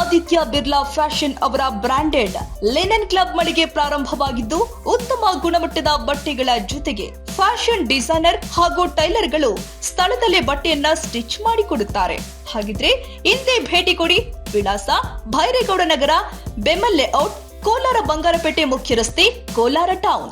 Aditya Birla fashion ಅವರ branded linen club ಮಳಿಗೆ ಪ್ರಾರಂಭವಾಗಿದ್ದು ಉತ್ತಮ ಗುಣಮಟ್ಟದ ಬಟ್ಟೆಗಳ ಜೊತೆಗೆ ಫ್ಯಾಷನ್ ಡಿಸೈನರ್ ಹಾಗೂ ಟೈಲರ್ಗಳು ಸ್ಥಳದಲ್ಲೇ ಬಟ್ಟೆಯನ್ನ ಸ್ಟಿಚ್ ಮಾಡಿಕೊಡುತ್ತಾರೆ. ಹಾಗಿದ್ರೆ ಹಿಂದೆ ಭೇಟಿ ಕೊಡಿ. ವಿಳಾಸ ಭೈರೇಗೌಡ ನಗರ, ಬೆಮ್ಮಲ್ ಲೇಔಟ್, ಕೋಲಾರ ಬಂಗಾರಪೇಟೆ ಮುಖ್ಯ ರಸ್ತೆ, ಕೋಲಾರ ಟೌನ್.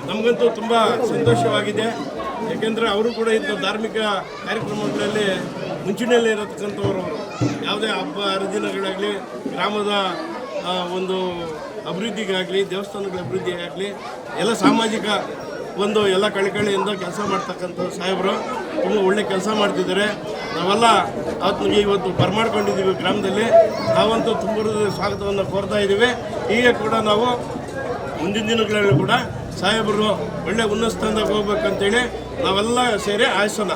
ನಮಗಂತೂ ತುಂಬ ಸಂತೋಷವಾಗಿದೆ. ಯಾಕೆಂದರೆ ಅವರು ಕೂಡ ಇಂಥ ಧಾರ್ಮಿಕ ಕಾರ್ಯಕ್ರಮಗಳಲ್ಲಿ ಮುಂಚೂಣಿಯಲ್ಲಿ ಇರತಕ್ಕಂಥವರು. ಯಾವುದೇ ಹಬ್ಬ ಹರಿದಿನಗಳಾಗಲಿ, ಗ್ರಾಮದ ಒಂದು ಅಭಿವೃದ್ಧಿಗಾಗಲಿ, ದೇವಸ್ಥಾನಗಳ ಅಭಿವೃದ್ಧಿಗಾಗಲಿ, ಎಲ್ಲ ಸಾಮಾಜಿಕ ಒಂದು ಎಲ್ಲ ಕಳಕಳಿಯಿಂದ ಕೆಲಸ ಮಾಡ್ತಕ್ಕಂಥ ಸಾಹೇಬರು ತುಂಬ ಒಳ್ಳೆ ಕೆಲಸ ಮಾಡ್ತಿದ್ದಾರೆ. ನಾವೆಲ್ಲ ಅವತ್ತಿಗೆ ಇವತ್ತು ಬರಮಾಡ್ಕೊಂಡಿದ್ದೀವಿ ಗ್ರಾಮದಲ್ಲಿ. ನಾವಂತೂ ತುಂಬ ಸ್ವಾಗತವನ್ನು ಕೋರ್ತಾ ಇದ್ದೀವಿ. ಹೀಗೆ ಕೂಡ ನಾವು ಮುಂದಿನ ದಿನಗಳಲ್ಲಿ ಕೂಡ ಸಾಹೇಬರು ಒಳ್ಳೆ ಉನ್ನತ ಸ್ಥಾನದಾಗ ಹೋಗ್ಬೇಕಂತೇಳಿ ನಾವೆಲ್ಲ ಸೇರಿ ಆಯ್ಸೋಣ.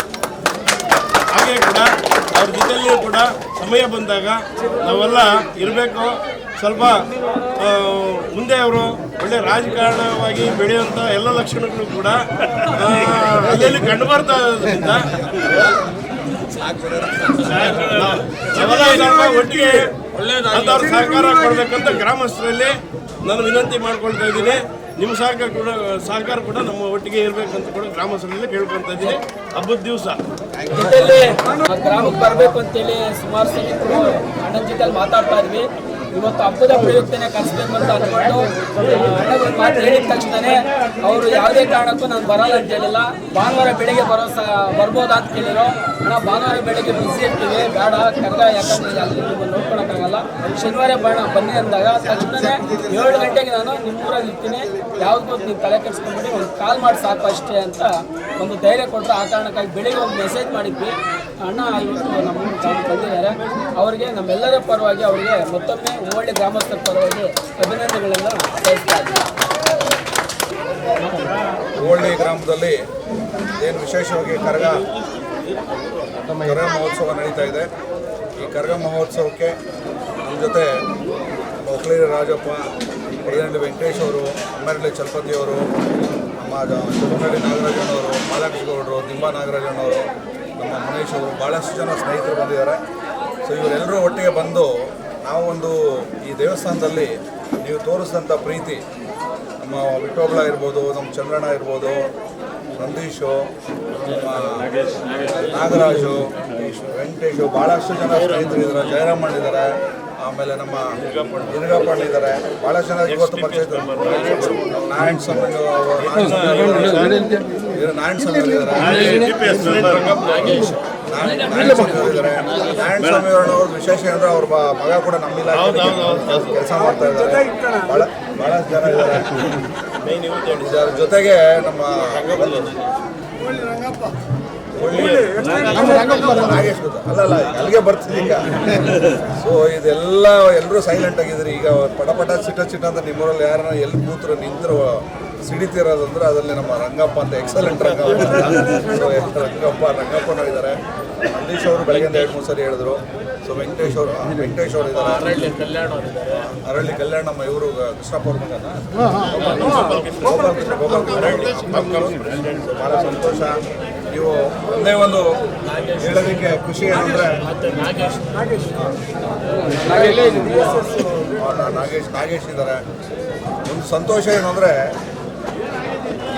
ಹಾಗೆ ಕೂಡ ಅವ್ರ ಜೊತೆಯಲ್ಲಿ ಕೂಡ ಸಮಯ ಬಂದಾಗ ನಾವೆಲ್ಲ ಇರಬೇಕು. ಸ್ವಲ್ಪ ಮುಂದೆ ಅವರು ಒಳ್ಳೆ ರಾಜಕಾರಣವಾಗಿ ಬೆಳೆಯುವಂಥ ಎಲ್ಲ ಲಕ್ಷಣಗಳು ಕೂಡ ಅಲ್ಲಿ ಕಂಡು ಬರ್ತಾ ಇರೋದ್ರಿಂದ ನಾವೆಲ್ಲ ಒಟ್ಟಿಗೆ ಅಂಥವ್ರ ಸಹಕಾರ ಕೊಡಬೇಕಂತ ಗ್ರಾಮಸ್ಥರಲ್ಲಿ ನಾನು ವಿನಂತಿ ಮಾಡ್ಕೊಳ್ತಾ ಇದ್ದೀನಿ. ನಿಮ್ಮ ಸಹಕಾರ ಕೂಡ ನಮ್ಮ ಒಟ್ಟಿಗೆ ಇರಬೇಕಂತ ಕೂಡ ಗ್ರಾಮಸ್ಥರಲ್ಲಿ ಕೇಳ್ಕೊಳ್ತಾ ಇದ್ದೀನಿ. ಹಬ್ಬದ ದಿವಸ ಗ್ರಾಮಕ್ಕೆ ಬರಬೇಕು ಅಂತೇಳಿ ಸುಮಾರು ಸಲ ಅಣ್ಣನ ಜೊತೆ ಮಾತಾಡ್ತಾ ಇದ್ವಿ. ಇವತ್ತು ಹಬ್ಬದ ಪ್ರಯುಕ್ತನೇ ಕಳಿಸ್ಬೇಕು ಅಂತ ಅಂದ್ಕೊಂಡು ಅಣ್ಣಗೊಂದು ಮಾತು ಹೇಳಿದ ತಕ್ಷಣವೇ ಅವರು ಯಾವುದೇ ಕಾರಣಕ್ಕೂ ನಾನು ಬರಲ್ಲ ಅಂತ ಹೇಳಿಲ್ಲ. ಭಾನುವಾರ ಬೆಳಗ್ಗೆ ಬರ್ಬೋದಾ ಅಂತ ಕೇಳಿರೋ. ಅಣ್ಣ ಭಾನುವಾರ ಬೆಳಗ್ಗೆ ಬಿಸಿ ಇರ್ತೀವಿ, ಬೇಡ ಕರ್ಗ, ಯಾಕಂದರೆ ಅಲ್ಲಿ ನೋಡ್ಕೊಳಕ್ಕಾಗಲ್ಲ, ಶನಿವಾರ ಬನ್ನಿ ಅಂದಾಗ ತಕ್ಷಣವೇ 7 ಗಂಟೆಗೆ ನಾನು ನಿಮ್ಮೂರಲ್ಲಿ ಇರ್ತೀನಿ, ಯಾವ್ದು ನೀವು ತಲೆ ಕೆಡಿಸ್ಕೊಂಡ್ಬಿಟ್ಟು ಒಂದು ಕಾಲ್ ಮಾಡಿ ಸಾಕು ಅಷ್ಟೇ ಅಂತ ಒಂದು ಧೈರ್ಯ ಕೊಟ್ಟರು. ಆ ಕಾರಣಕ್ಕಾಗಿ ಬೆಳಿಗ್ಗೆ ಒಂದು ಮೆಸೇಜ್ ಮಾಡಿದ್ವಿ. ಅಣ್ಣ ಇವತ್ತು ನಮ್ಮ ಬಂದಿದ್ದಾರೆ, ಅವರಿಗೆ ನಮ್ಮೆಲ್ಲರ ಪರವಾಗಿ ಅವರಿಗೆ ಮತ್ತೊಮ್ಮೆ ಒಳ್ಳೆ ಗ್ರಾಮಸ್ಥರ ಪರವಾಗಿ ಅಭಿನಂದನೆಗಳನ್ನು ಸಲ್ಲಿಸ್ತಾ ಇದ್ದೀವಿ. ಹೋಳ್ಳಿ ಗ್ರಾಮದಲ್ಲಿ ಏನು ವಿಶೇಷವಾಗಿ ಕರಗ ಮಹೋತ್ಸವ ನಡೀತಾ ಇದೆ. ಈ ಕರಗ ಮಹೋತ್ಸವಕ್ಕೆ ನಮ್ಮ ಜೊತೆ ಒಕ್ಕಲಿಗರ ರಾಜಪ್ಪ, ಉಳಿದಂಡಿ ವೆಂಕಟೇಶ್ ಅವರು, ಅಮ್ಮರಳ್ಳಿ ಚಲಪತಿಯವರು, ನಮ್ಮ ಚುರುನಳ್ಳಿ ನಾಗರಾಜಣ್ಣವರು, ಮಾಲಾಕ್ಷಿಗೌಡರು, ದಿಂಬಾ ನಾಗರಾಜಣ್ಣವರು, ನಮ್ಮ ಮನೇಶ್ ಅವರು, ಭಾಳಷ್ಟು ಜನ ಸ್ನೇಹಿತರು ಬಂದಿದ್ದಾರೆ. ಸೊ ಇವರೆಲ್ಲರೂ ಒಟ್ಟಿಗೆ ಬಂದು ನಾವು ಒಂದು ಈ ದೇವಸ್ಥಾನದಲ್ಲಿ ನೀವು ತೋರಿಸಿದಂಥ ಪ್ರೀತಿ, ನಮ್ಮ ವಿಠೋಬಳ ಇರ್ಬೋದು, ನಮ್ಮ ಚಂದ್ರಣ್ಣ ಇರ್ಬೋದು, ನಂದೀಶು, ನಮ್ಮ ನಾಗರಾಜು, ವೆಂಕಟೇಶು, ಭಾಳಷ್ಟು ಜನ ಸ್ನೇಹಿತರು ಇದ್ದಾರೆ, ಜಯರಾಮಣ್ಣ ಇದ್ದಾರೆ, ಆಮೇಲೆ ನಮ್ಮ ಗಿರಿಗಪ್ಪಣ್ಣ ಇದ್ದಾರೆ, ಭಾಳ ಚೆನ್ನಾಗಿ ಇವತ್ತು ಪರಿಚಯ ಇದ್ದಾರೆ. ನಾರಾಯಣ ಸ್ವಾಮಿ ನಾರಾಯಣ ಸ್ವಾಮಿ ಇದ್ದಾರೆ, ನಾರಾಯಣ ಸ್ವಾಮಿ ಅವ್ರವ್ರ ವಿಶೇಷ ಅಂದರೆ ಅವ್ರ ಮಗ ಕೂಡ ನಮ್ಮ ಇಲಾಖೆ ಕೆಲಸ ಮಾಡ್ತಾ ಇದ್ದಾರೆ. ಭಾಳ ಜನ ಇದ್ದಾರೆ. ಇದರ ಜೊತೆಗೆ ನಮ್ಮ ನಾಗೇಶ್ ಗೊತ್ತಾ? ಅಲ್ಲಲ್ಲ ಅಲ್ಲಿಗೆ ಬರ್ತೀನಿ ಈಗ. ಸೊ ಇದೆಲ್ಲ ಎಲ್ಲರೂ ಸೈಲೆಂಟ್ ಆಗಿದ್ರಿ. ಈಗ ಪಟ ಚಿಟ್ಟ ಅಂತ ನಿಮ್ಮೂರಲ್ಲಿ ಯಾರನ್ನ ಎಲ್ಲಿ ಕೂತ್ರು ನಿಂತರು ಸಿಡಿತಿರೋದಂದ್ರೆ ಅದರಲ್ಲಿ ನಮ್ಮ ರಂಗಪ್ಪ ಅಂತ ಎಕ್ಸಲೆಂಟ್ ರಂಗಪ್ಪ. ಸೊ ರಂಗಪ್ಪನವರಿದ್ದಾರೆ. ನಂದೀಶ್ ಅವರು ಬೆಳಗ್ಗೆ 2-3 ಸರಿ ಹೇಳಿದ್ರು. ಸೊ ವೆಂಕಟೇಶ್ ಅವರು ಇದ್ದಾರೆ, ಅರಳ್ಳಿ ಕಲ್ಯಾಣ ನಮ್ಮ ಇವರು ಕೃಷ್ಣಪ್ಪ ಅವ್ರ ಮಗನ ಭಾಳ ಸಂತೋಷ. ನೀವು ಒಂದೇ ಒಂದು ಹೇಳೋದಕ್ಕೆ ಖುಷಿ ಏನಂದರೆ ನಾಗೇಶ್ ಇದ್ದಾರೆ. ಒಂದು ಸಂತೋಷ ಏನಂದರೆ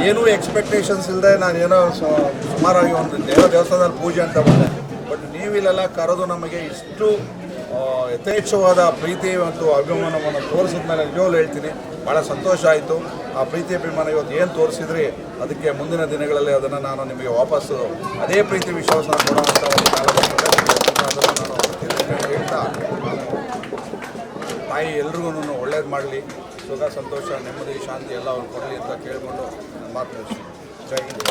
ಏನೂ ಎಕ್ಸ್ಪೆಕ್ಟೇಷನ್ಸ್ ಇಲ್ಲದೆ ನಾನು ಏನೋ ಸುಮಾರಾಗಿ ಒಂದು ದೇವಸ್ಥಾನದಲ್ಲಿ ಪೂಜೆ ಅಂತ ಬಂದೆ. ಬಟ್ ನೀವಿಲ್ಲೆಲ್ಲ ಕರೆದು ನಮಗೆ ಇಷ್ಟು ಯಥೇಚ್ಛವಾದ ಪ್ರೀತಿ ಮತ್ತು ಅಭಿಮಾನವನ್ನು ತೋರಿಸಿದ ಮೇಲೆ ನಿಜವಾಗ್ಲೂ ಹೇಳ್ತೀನಿ ಭಾಳ ಸಂತೋಷ ಆಯಿತು. ಆ ಪ್ರೀತಿ ಅಭಿಮಾನ ಇವತ್ತು ಏನು ತೋರಿಸಿದ್ರಿ ಅದಕ್ಕೆ ಮುಂದಿನ ದಿನಗಳಲ್ಲಿ ಅದನ್ನು ನಾನು ನಿಮಗೆ ವಾಪಸ್ಸು ಅದೇ ಪ್ರೀತಿ ವಿಶ್ವಾಸನ ಕೊಡುವಂಥ ಒಂದು ಕಾಲ ಬರ್ತದೆ. ಅದನ್ನು ನಾನು ಹೇಳ್ತಾ ತಾಯಿ ಎಲ್ರಿಗೂ ಒಳ್ಳೇದು ಮಾಡಲಿ, ಸುಖ ಸಂತೋಷ ನೆಮ್ಮದಿ ಶಾಂತಿ ಎಲ್ಲ ಅವ್ರು ಕೊಡಲಿ ಅಂತ ಕೇಳಿಕೊಂಡು ಮಾತು ಮುಗಿಸ್ತೀನಿ. ಜೈ ಹಿಂದ್.